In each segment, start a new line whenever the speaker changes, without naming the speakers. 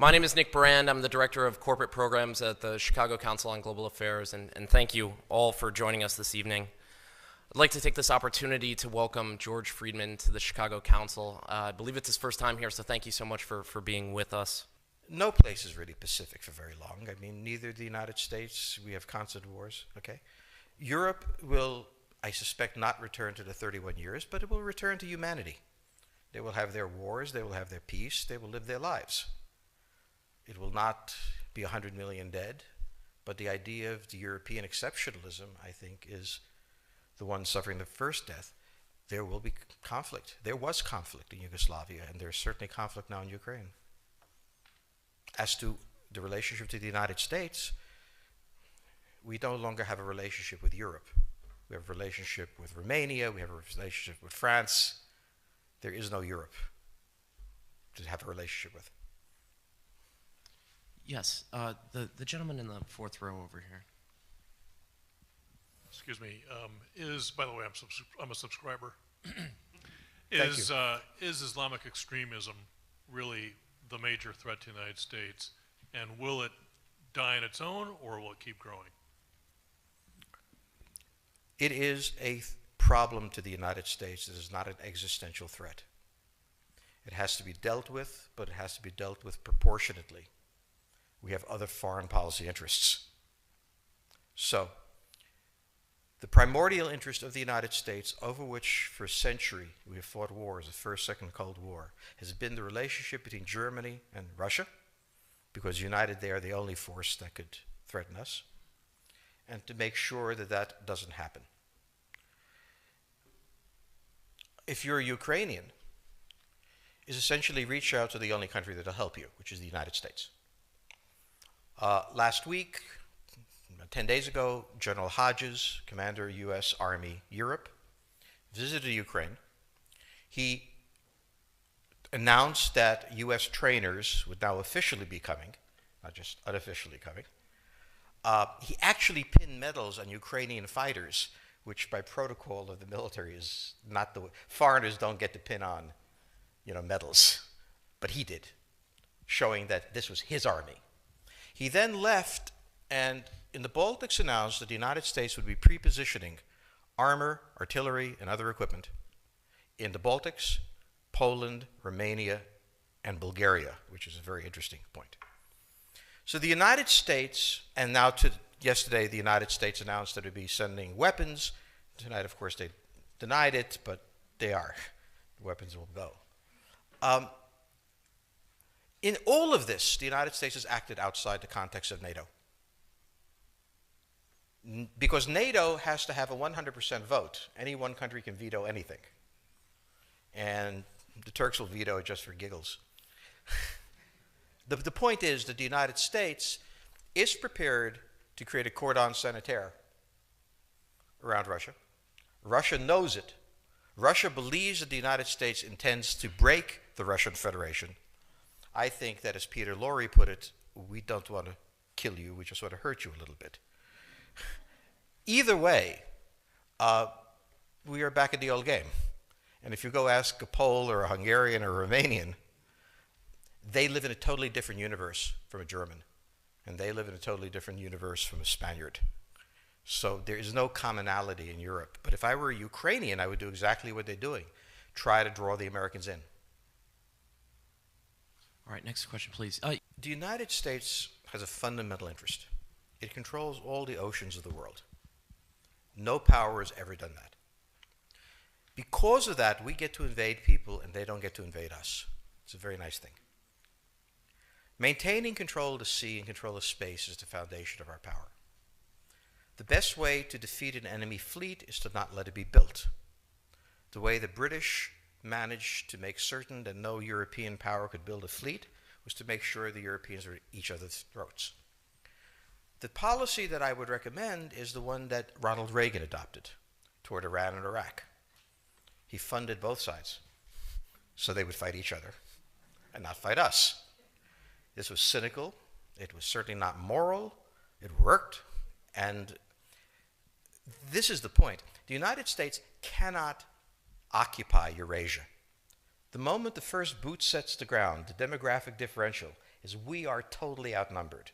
My name is Nick Brand. I'm the Director of Corporate Programs at the Chicago Council on Global Affairs, and thank you all for joining us this evening. I'd like to take this opportunity to welcome George Friedman to the Chicago Council. I believe it's his first time here, so thank you so much for being with us.
No place is really pacific for very long. I mean, neither the United States, we have constant wars, okay? Europe will, I suspect, not return to the 31 years, but it will return to humanity. They will have their wars, they will have their peace, they will live their lives. It will not be 100 million dead, but the idea of the European exceptionalism, I think, is the one suffering the first death. There will be conflict. There was conflict in Yugoslavia, and there's certainly conflict now in Ukraine. As to the relationship to the United States, we no longer have a relationship with Europe. We have a relationship with Romania, we have a relationship with France. There is no Europe to have a relationship with.
Yes, the gentleman in the fourth row over here.
Excuse me. By the way, I'm a subscriber.
Thank you.
Is Islamic extremism really the major threat to the United States, and will it die on its own, or will it keep growing?
It is a problem to the United States. It is not an existential threat. It has to be dealt with, but it has to be dealt with proportionately. We have other foreign policy interests. So, the primordial interest of the United States, over which for a century we have fought wars, the First, Second Cold War, has been the relationship between Germany and Russia, because united they are the only force that could threaten us, and to make sure that that doesn't happen. If you're a Ukrainian, is essentially reach out to the only country that will help you, which is the United States. Last week, 10 days ago, General Hodges, Commander U.S. Army Europe, visited Ukraine. He announced that U.S. trainers would now officially be coming, not just unofficially coming. He actually pinned medals on Ukrainian fighters, which by protocol of the military is not the way. Foreigners don't get to pin on, medals, but he did, showing that this was his army. He then left and in the Baltics announced that the United States would be pre-positioning armor, artillery, and other equipment in the Baltics, Poland, Romania, and Bulgaria, which is a very interesting point. So the United States, and now yesterday the United States announced that it would be sending weapons. Tonight, of course, they denied it, but they are. The weapons will go. In all of this, the United States has acted outside the context of NATO. Because NATO has to have a 100% vote. Any one country can veto anything. And the Turks will veto it just for giggles. The point is that the United States is prepared to create a cordon sanitaire around Russia. Russia knows it. Russia believes that the United States intends to break the Russian Federation. I think that, as Peter Lorre put it, we don't want to kill you, we just want to hurt you a little bit. Either way, we are back at the old game. And if you go ask a Pole or a Hungarian or a Romanian, they live in a totally different universe from a German. And they live in a totally different universe from a Spaniard. So there is no commonality in Europe. But if I were a Ukrainian, I would do exactly what they're doing. Try to draw the Americans in.
All right, next question, please.
The United States has a fundamental interest. It controls all the oceans of the world. No power has ever done that. Because of that, we get to invade people and they don't get to invade us. It's a very nice thing. Maintaining control of the sea and control of space is the foundation of our power. The best way to defeat an enemy fleet is to not let it be built. The way the British managed to make certain that no European power could build a fleet was to make sure the Europeans were at each other's throats. The policy that I would recommend is the one that Ronald Reagan adopted toward Iran and Iraq. He funded both sides so they would fight each other and not fight us. This was cynical. It was certainly not moral. It worked. And this is the point. The United States cannot occupy Eurasia. The moment the first boot sets the ground, the demographic differential is we are totally outnumbered.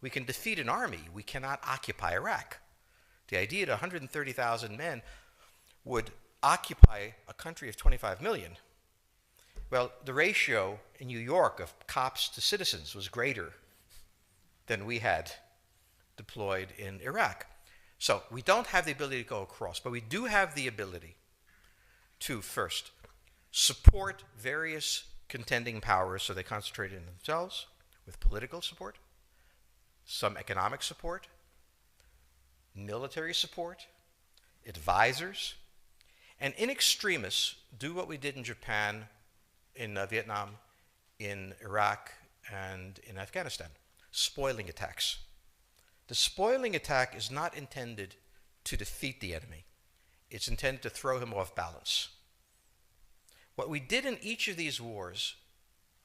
We can defeat an army. We cannot occupy Iraq. The idea that 130,000 men would occupy a country of 25 million, well, the ratio in New York of cops to citizens was greater than we had deployed in Iraq. So we don't have the ability to go across, but we do have the ability to, first, support various contending powers so they concentrate in themselves with political support, some economic support, military support, advisors, and in extremis, do what we did in Japan, in Vietnam, in Iraq, and in Afghanistan, spoiling attacks. The spoiling attack is not intended to defeat the enemy. It's intended to throw him off balance. What we did in each of these wars,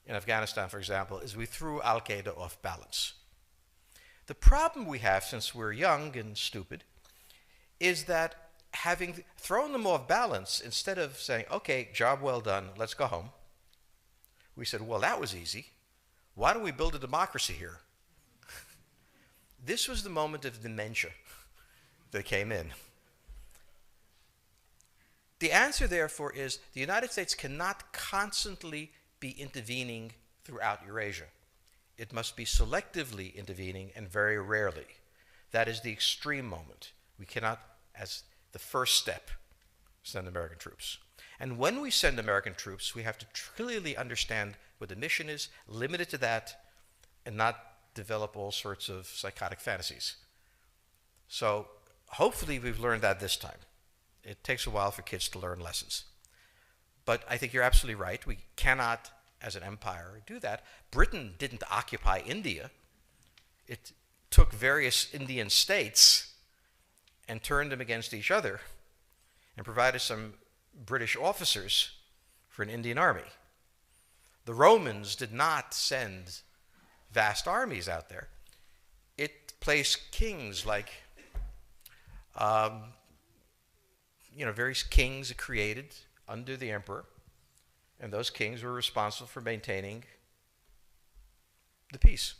in Afghanistan, for example, is we threw Al-Qaeda off balance. The problem we have, since we're young and stupid, is that having thrown them off balance, instead of saying, okay, job well done, let's go home, we said, well, that was easy. Why don't we build a democracy here? This was the moment of dementia that came in. The answer, therefore, is the United States cannot constantly be intervening throughout Eurasia. It must be selectively intervening and very rarely. That is the extreme moment. We cannot, as the first step, send American troops. And when we send American troops, we have to clearly understand what the mission is, limit it to that, and not develop all sorts of psychotic fantasies. So hopefully we've learned that this time. It takes a while for kids to learn lessons. But I think you're absolutely right. We cannot, as an empire, do that. Britain didn't occupy India. It took various Indian states and turned them against each other and provided some British officers for an Indian army. The Romans did not send vast armies out there. It placed kings like, various kings it created under the emperor, and those kings were responsible for maintaining the peace.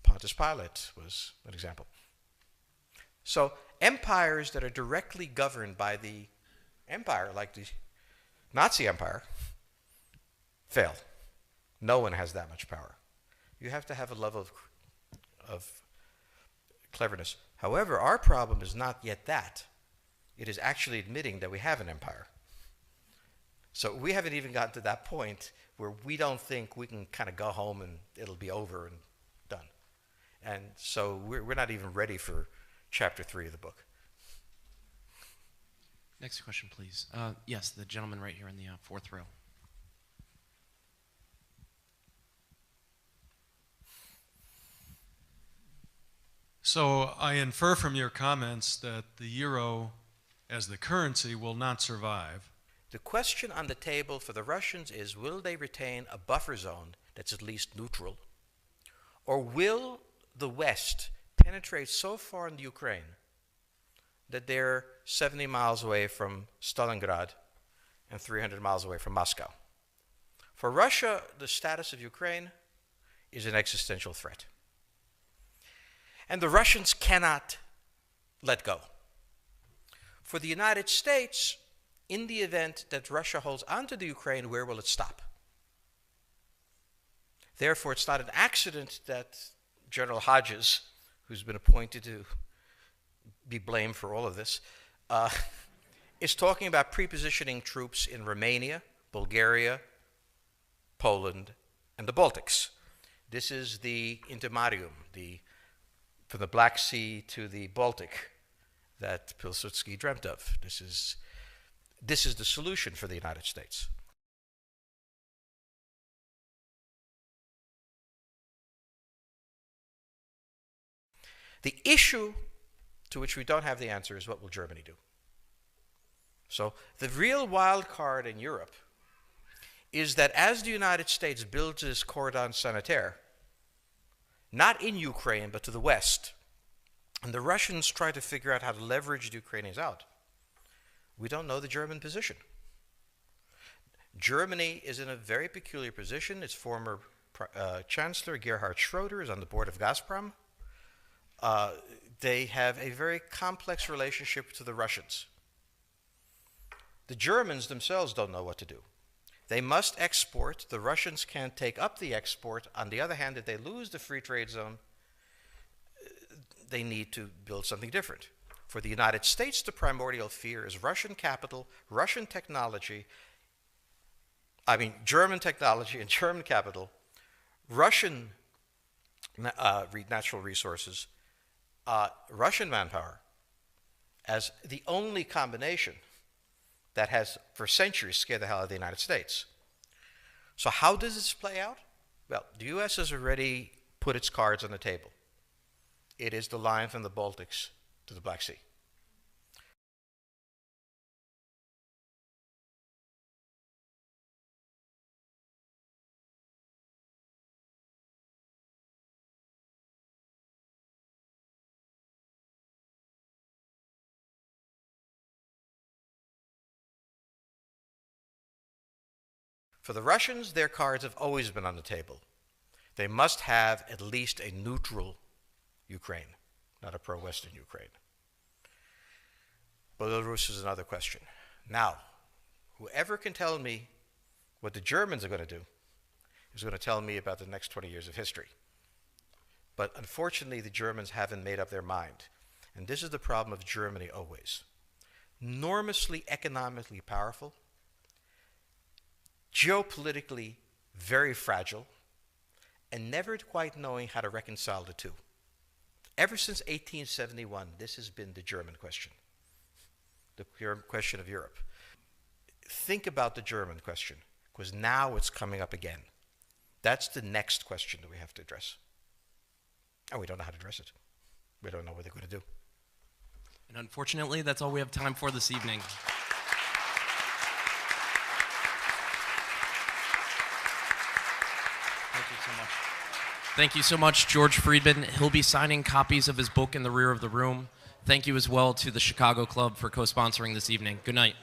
Pontius Pilate was an example. So empires that are directly governed by the empire, like the Nazi Empire, fail. No one has that much power. You have to have a level of cleverness. However, our problem is not yet that. It is actually admitting that we have an empire. So we haven't even gotten to that point where we don't think we can kind of go home and it'll be over and done. And so we're not even ready for chapter 3 of the book.
Next question, please. Yes, the gentleman right here in the fourth row.
So I infer from your comments that the euro as the currency will not survive.
The question on the table for the Russians is, will they retain a buffer zone that's at least neutral? Or will the West penetrate so far in the Ukraine that they're 70 miles away from Stalingrad and 300 miles away from Moscow? For Russia, the status of Ukraine is an existential threat. And the Russians cannot let go. For the United States, in the event that Russia holds onto the Ukraine, where will it stop? Therefore, it's not an accident that General Hodges, who's been appointed to be blamed for all of this, is talking about prepositioning troops in Romania, Bulgaria, Poland, and the Baltics. This is the intermarium, from the Black Sea to the Baltic, that Pilsudski dreamt of. This is the solution for the United States. The issue to which we don't have the answer is, what will Germany do? So the real wild card in Europe is that as the United States builds this cordon sanitaire, not in Ukraine, but to the west, and the Russians try to figure out how to leverage the Ukrainians out, we don't know the German position. Germany is in a very peculiar position. Its former Chancellor Gerhard Schroeder is on the board of Gazprom. They have a very complex relationship to the Russians. The Germans themselves don't know what to do. They must export. The Russians can't take up the export. On the other hand, if they lose the free trade zone, they need to build something different. For the United States, the primordial fear is Russian capital, Russian technology, German technology and German capital, Russian natural resources, Russian manpower, as the only combination that has for centuries scared the hell out of the United States. So how does this play out? Well, the US has already put its cards on the table. It is the line from the Baltics to the Black Sea. For the Russians, their cards have always been on the table. They must have at least a neutral Ukraine, not a pro-Western Ukraine. Belarus is another question. Now, whoever can tell me what the Germans are going to do is going to tell me about the next 20 years of history. But unfortunately, the Germans haven't made up their mind. And this is the problem of Germany always. Enormously economically powerful, geopolitically very fragile, and never quite knowing how to reconcile the two. Ever since 1871, this has been the German question, the question of Europe. Think about the German question, because now it's coming up again. That's the next question that we have to address. And we don't know how to address it. We don't know what they're going to do.
And unfortunately, that's all we have time for this evening. Thank you so much. Thank you so much, George Friedman. He'll be signing copies of his book in the rear of the room. Thank you as well to the Chicago Club for co-sponsoring this evening. Good night.